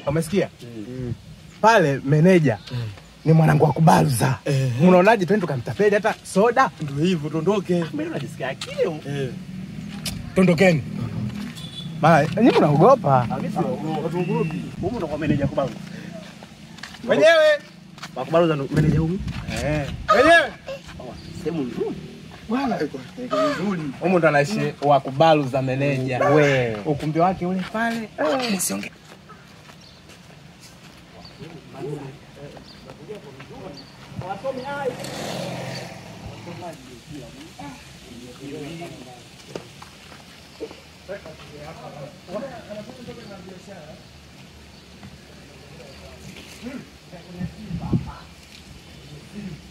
Umesikia? Pale meneja ni mwanangu wa kubaluza. Unaonaje twende tukamtapeli hata soda? Ndio hivyo tuondoke. Mimi najisikia akili. Tondokeni. Bye. Nyinyi mnaogopa. Mimi sio tuongopi. Huko ndo kwa meneja kubaluza. Wenyewe Wa kubaluza ndo meneja huko. Wenyewe Sehemu nzuri. Bwana iko nzuri. huko ndo anaishi wa kubaluza meneja. Wewe. Ukumbi wake ule pale. Nisiongee.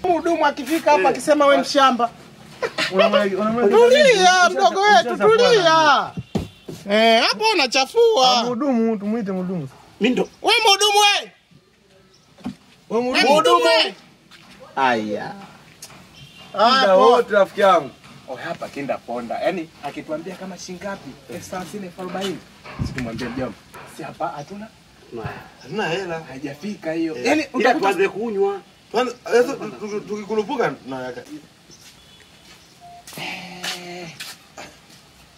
Mhudumu akifika hapa akisema wewe mshamba. Tulia mdogo wetu, tulia. Hapo unachafua. Mhudumu, tumuite mhudumu. Mimi ndo. Wewe mhudumu wewe. Wewe mhudumu wewe. Aya. Muda wote rafiki yangu. Hapa kinda ponda. Yaani akituambia kama shingapi? 30,000 40. Situmwambie mjomba. Si hapa hatuna. Hatuna hela. Haijafika hiyo. Yaani utaanza kunywa. Sasa tukikurupuka na yaka.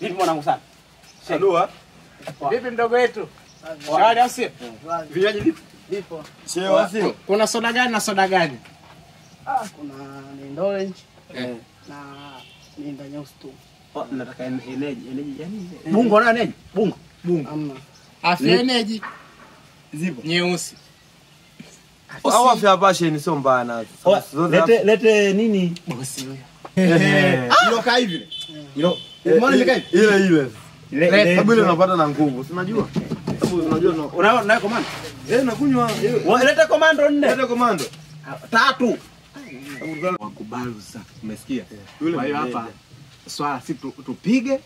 Vipi mwanangu sana? Salua. Vipi mdogo wetu? Shwari au sio? Vinywaji vipi? Vipo. Sio sio. Kuna soda gani na soda gani? Kuna Nendo Orange na Nenda nyeusi tu. Nataka energy yani. Bungo na energy? Bungo. Amna. Afya energy Zipo. nyeusi. Au afya passion sio mbaya nazo. Lete nini? Bosi huyo. Hilo kai vile. Hilo. Mbona nimekai? Ile. Sababu ile unapata na nguvu. Si unajua? Sababu unajua unaona komando. Nakunywa. Leta komando 4. Leta komando 3. Wakubaluza. Umesikia? Kwa hiyo hapa swala si tupige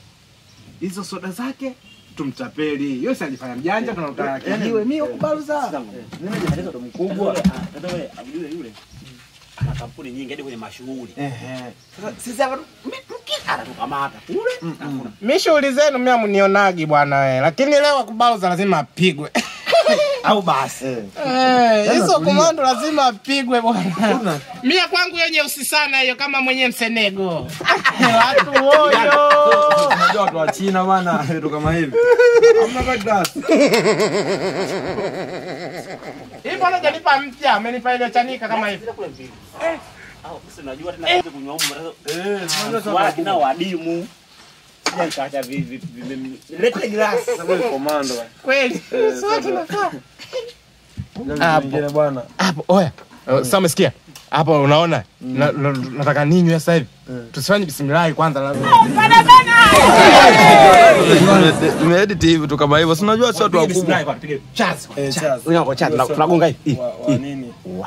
hizo soda zake tumtapeli. Yeye si alifanya mjanja tunataka kijiwe mimi wakubaluza. Nimeje ndo mkubwa. Hata wewe abujue yule ana kampuni nyingi hadi kwenye mashughuli. Sasa sisi hapa tukikana tukamata kule. Mimi shughuli zenu mimi amunionagi bwana wewe. Lakini leo wakubaluza lazima apigwe. Au basi. Hizo komando lazima apigwe bwana. Mimi kwangu yenye usi sana hiyo kama mwenye msenego. Watu woyo. Unajua watu wa China bwana vitu kama hivi. Hamna baadaye. Hii bwana janipa mpya, amenipa ile chanika kama hivi. Au sisi unajua tena kunywa huko. Wala kina wadimu. Sija nikaacha vivi. Lete glass. Sababu komando bwana. Kweli. Sasa tunakaa. Hapo bwana. Hapo oya. Sasa umesikia? Hapo unaona? Nataka ninywe sasa hivi. Tusifanye bismillah kwanza. Tumeedit hivi tu kama hivyo. Si unajua sio watu wakubwa. Chaz. Unako chaz tunagonga hivi. Nini? Wow.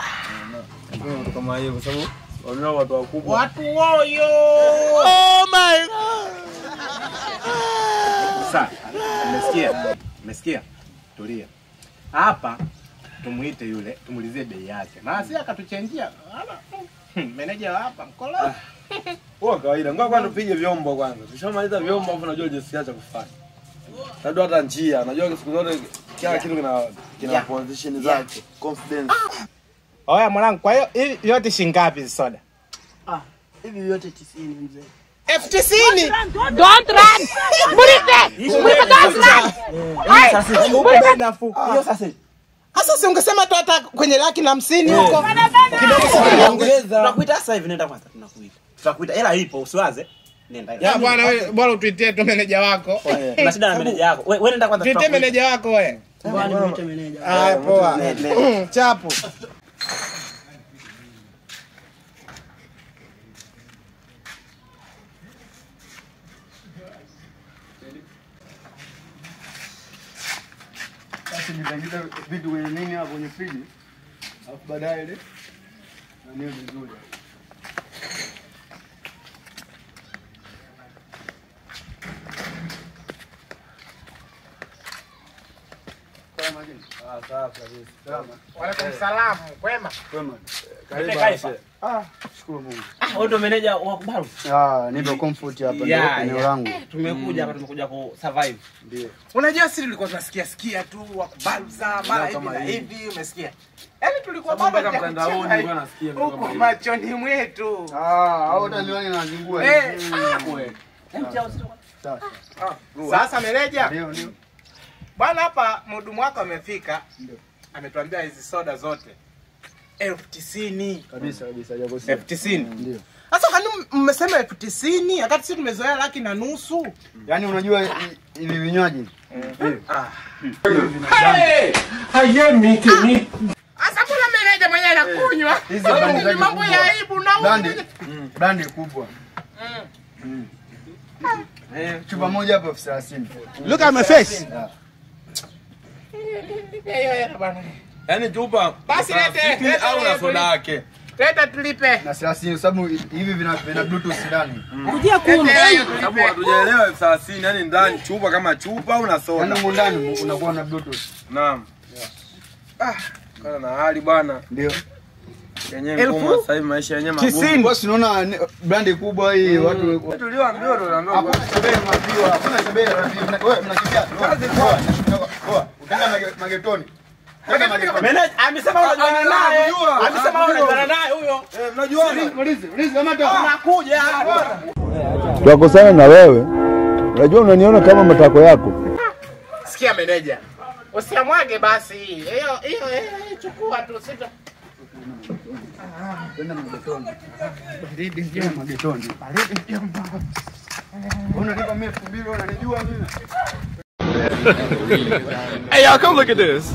Kama hivyo sababu wanaona watu wakubwa. Watu woyo. Oh my god. Sasa, umesikia? Tulia. Hapa tumuite yule, tumulizie bei yake. Na si akatuchenjia. Meneja hapa mkola. Kwa kawaida. Ngoja kwanza tupige vyombo kwanza. Tushamaliza vyombo afu unajua jinsi cha kufanya. Ndio hata njia. Unajua siku zote kila kitu kina position zake. Confidence. Oya mwanangu, kwa hiyo hivi yote shingapi soda? Hivi yote 90 mzee. F90. Don't run! Muripe! Muripe, don't run! Hiyo sasa. Sasa ungesema tu hata kwenye 150 huko. Kidogo sana ongeza. Tunakuita sasa hivi nenda kwanza tunakuita. Tutakuita hela ipo usiwaze. Nenda. Ya bwana wewe bora utuitie tu meneja wako. Na shida na meneja yako. Wewe nenda kwanza. Tuitie meneja wako wewe. Bwana niite meneja. Poa. Chapo. Basi nitaingiza vitu kwenye nini hapo kwenye friji. Alafu baadaye ile na nini vizuri. Waalaikum salaam. Kwema? Kwema. Karibu. Nashukuru Mungu. Wewe ndo meneja wa Kubalu? Nipo comfort hapa ndio eneo langu. Tumekuja hapa tumekuja ku survive. Ndio. Unajua sisi tulikuwa tunasikia tu wa Kubalu saa mara hivi na hivi umesikia. Yaani tulikuwa bado kama mtandaoni nilikuwa nasikia huko machoni mwetu. Hao hata nione nazingua. Wewe. Sasa meneja. Ndio. Bwana hapa mhudumu wako amefika. Ndio. Ametuambia hizi soda zote 90,000. Kabisa hajakosea. 90,000. Ndio. Sasa kwani mmesema 90,000 wakati sisi tumezoea 1,500,000? Yaani unajua hivi vinywaji. Sasa kuna meneja mwenyewe anakunywa. Hizi brandi zake Mambo ya aibu na brandi kubwa. Chupa moja hapo 30. Look at my face. Yaani chupa Basi lete au na soda yake. Leta tulipe. Na 30 sababu hivi vina bluetooth ndani. Kujia kuna. Sababu hatujaelewa 30 yani ndani chupa kama chupa au na soda. Yaani ndani unakuwa na bluetooth. Naam. Kana na hali bwana. Ndio. Yenyewe ngumu sasa hivi maisha yenyewe magumu. Bosi unaona brandi kubwa hii watu Tulioambiwa ndo naambiwa. hakuna shabeli maziwa, hakuna shabeli rafiki. Wewe mnakimbia. Utaenda magetoni. Meneja amesema unajuana naye. Amesema unajuana naye huyo. Mnajuana? Ulizi kama toka. Unakuja. Twakosana na wewe. Unajua unaniona kama matako yako. Sikia meneja. Usiamwage basi. Hiyo chukua tu sita. Kwenda magetoni. Baridi ndio magetoni. Baridi ndio mbaya. Unanipa mimi 2,000 unanijua mimi. Hey y'all, come look at this.